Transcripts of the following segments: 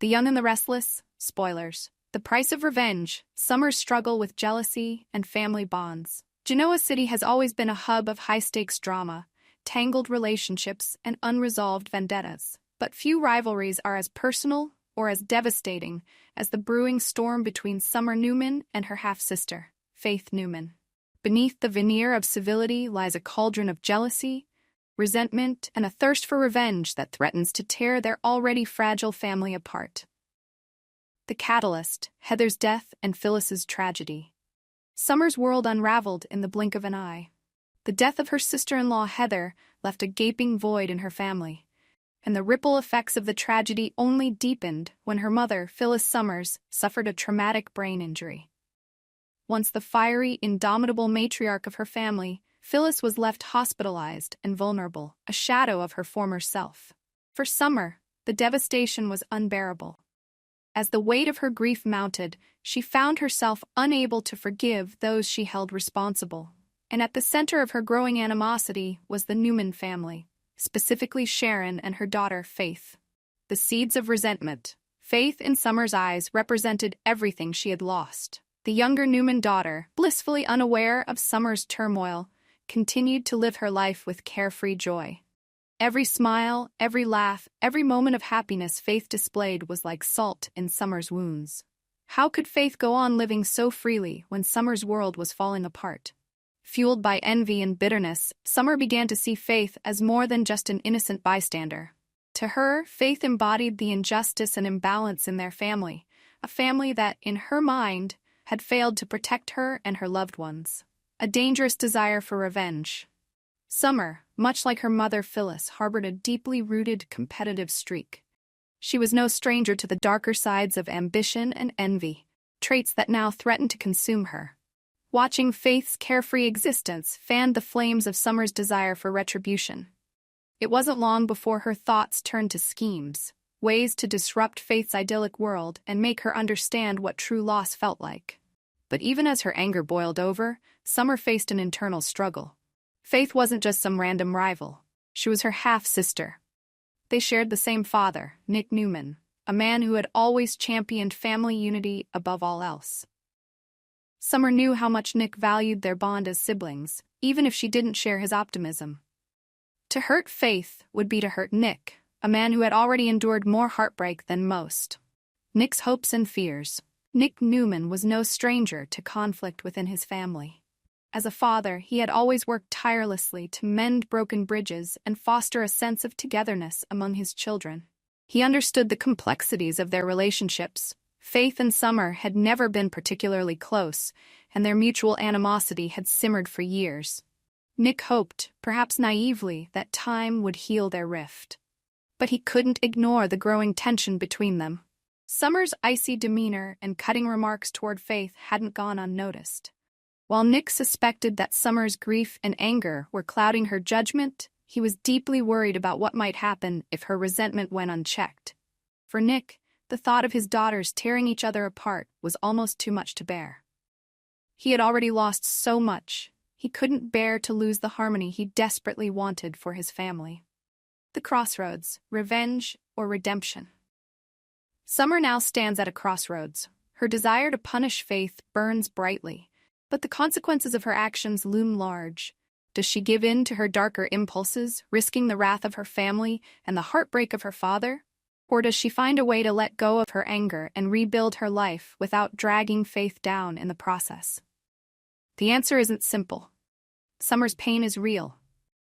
The Young and the Restless, spoilers. The Price of Revenge, Summer's struggle with jealousy and family bonds. Genoa City has always been a hub of high-stakes drama, tangled relationships, and unresolved vendettas. But few rivalries are as personal or as devastating as the brewing storm between Summer Newman and her half-sister, Faith Newman. Beneath the veneer of civility lies a cauldron of jealousy, resentment, and a thirst for revenge that threatens to tear their already fragile family apart. The catalyst, Heather's death and Phyllis's tragedy. Summer's world unraveled in the blink of an eye. The death of her sister-in-law Heather left a gaping void in her family, and the ripple effects of the tragedy only deepened when her mother, Phyllis Summers, suffered a traumatic brain injury. Once the fiery, indomitable matriarch of her family, Phyllis was left hospitalized and vulnerable, a shadow of her former self. For Summer, the devastation was unbearable. As the weight of her grief mounted, she found herself unable to forgive those she held responsible. And at the center of her growing animosity was the Newman family, specifically Sharon and her daughter Faith. The seeds of resentment. Faith, in Summer's eyes, represented everything she had lost. The younger Newman daughter, blissfully unaware of Summer's turmoil, continued to live her life with carefree joy. Every smile, every laugh, every moment of happiness Faith displayed was like salt in Summer's wounds. How could Faith go on living so freely when Summer's world was falling apart? Fueled by envy and bitterness, Summer began to see Faith as more than just an innocent bystander. To her, Faith embodied the injustice and imbalance in their family, a family that, in her mind, had failed to protect her and her loved ones. A dangerous desire for revenge. Summer, much like her mother Phyllis, harbored a deeply rooted competitive streak. She was no stranger to the darker sides of ambition and envy, traits that now threatened to consume her. Watching Faith's carefree existence fanned the flames of Summer's desire for retribution. It wasn't long before her thoughts turned to schemes, ways to disrupt Faith's idyllic world and make her understand what true loss felt like. But even as her anger boiled over, Summer faced an internal struggle. Faith wasn't just some random rival. She was her half-sister. They shared the same father, Nick Newman, a man who had always championed family unity above all else. Summer knew how much Nick valued their bond as siblings, even if she didn't share his optimism. To hurt Faith would be to hurt Nick, a man who had already endured more heartbreak than most. Nick's hopes and fears. Nick Newman was no stranger to conflict within his family. As a father, he had always worked tirelessly to mend broken bridges and foster a sense of togetherness among his children. He understood the complexities of their relationships. Faith and Summer had never been particularly close, and their mutual animosity had simmered for years. Nick hoped, perhaps naively, that time would heal their rift. But he couldn't ignore the growing tension between them. Summer's icy demeanor and cutting remarks toward Faith hadn't gone unnoticed. While Nick suspected that Summer's grief and anger were clouding her judgment, he was deeply worried about what might happen if her resentment went unchecked. For Nick, the thought of his daughters tearing each other apart was almost too much to bear. He had already lost so much. He couldn't bear to lose the harmony he desperately wanted for his family. The crossroads, revenge or redemption. Summer now stands at a crossroads. Her desire to punish Faith burns brightly, but the consequences of her actions loom large. Does she give in to her darker impulses, risking the wrath of her family and the heartbreak of her father? Or does she find a way to let go of her anger and rebuild her life without dragging Faith down in the process? The answer isn't simple. Summer's pain is real,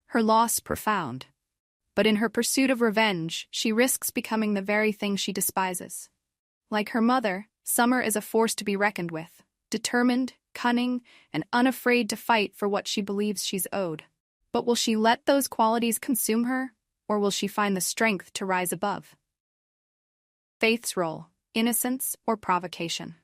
her loss profound. But in her pursuit of revenge, she risks becoming the very thing she despises. Like her mother, Summer is a force to be reckoned with, determined, cunning, and unafraid to fight for what she believes she's owed. But will she let those qualities consume her, or will she find the strength to rise above? Faith's role, innocence or provocation.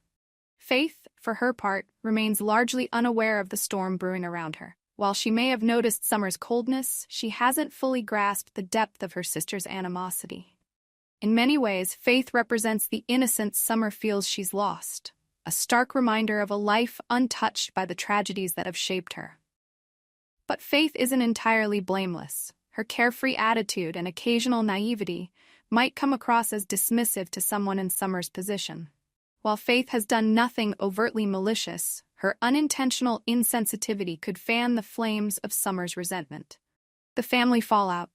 Faith, for her part, remains largely unaware of the storm brewing around her. While she may have noticed Summer's coldness, she hasn't fully grasped the depth of her sister's animosity. In many ways, Faith represents the innocence Summer feels she's lost, a stark reminder of a life untouched by the tragedies that have shaped her. But Faith isn't entirely blameless. Her carefree attitude and occasional naivety might come across as dismissive to someone in Summer's position. While Faith has done nothing overtly malicious, her unintentional insensitivity could fan the flames of Summer's resentment. The family fallout.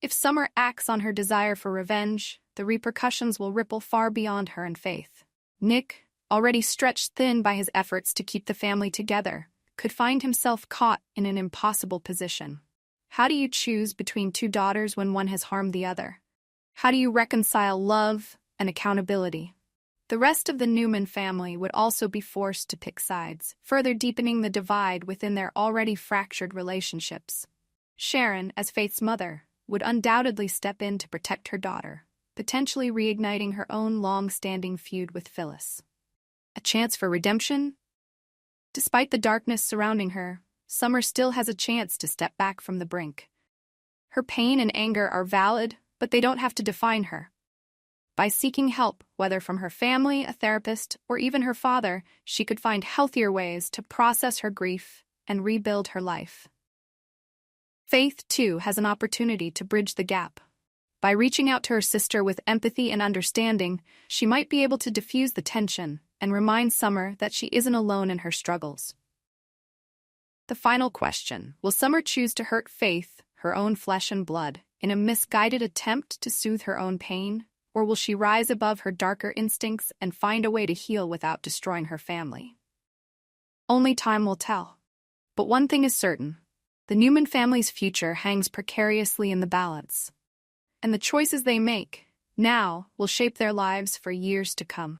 If Summer acts on her desire for revenge, the repercussions will ripple far beyond her and Faith. Nick, already stretched thin by his efforts to keep the family together, could find himself caught in an impossible position. How do you choose between two daughters when one has harmed the other? How do you reconcile love and accountability? The rest of the Newman family would also be forced to pick sides, further deepening the divide within their already fractured relationships. Sharon, as Faith's mother, would undoubtedly step in to protect her daughter, potentially reigniting her own long-standing feud with Phyllis. A chance for redemption? Despite the darkness surrounding her, Summer still has a chance to step back from the brink. Her pain and anger are valid, but they don't have to define her. By seeking help, whether from her family, a therapist, or even her father, she could find healthier ways to process her grief and rebuild her life. Faith, too, has an opportunity to bridge the gap. By reaching out to her sister with empathy and understanding, she might be able to diffuse the tension and remind Summer that she isn't alone in her struggles. The final question: will Summer choose to hurt Faith, her own flesh and blood, in a misguided attempt to soothe her own pain? Or will she rise above her darker instincts and find a way to heal without destroying her family? Only time will tell. But one thing is certain: the Newman family's future hangs precariously in the balance. And the choices they make now will shape their lives for years to come.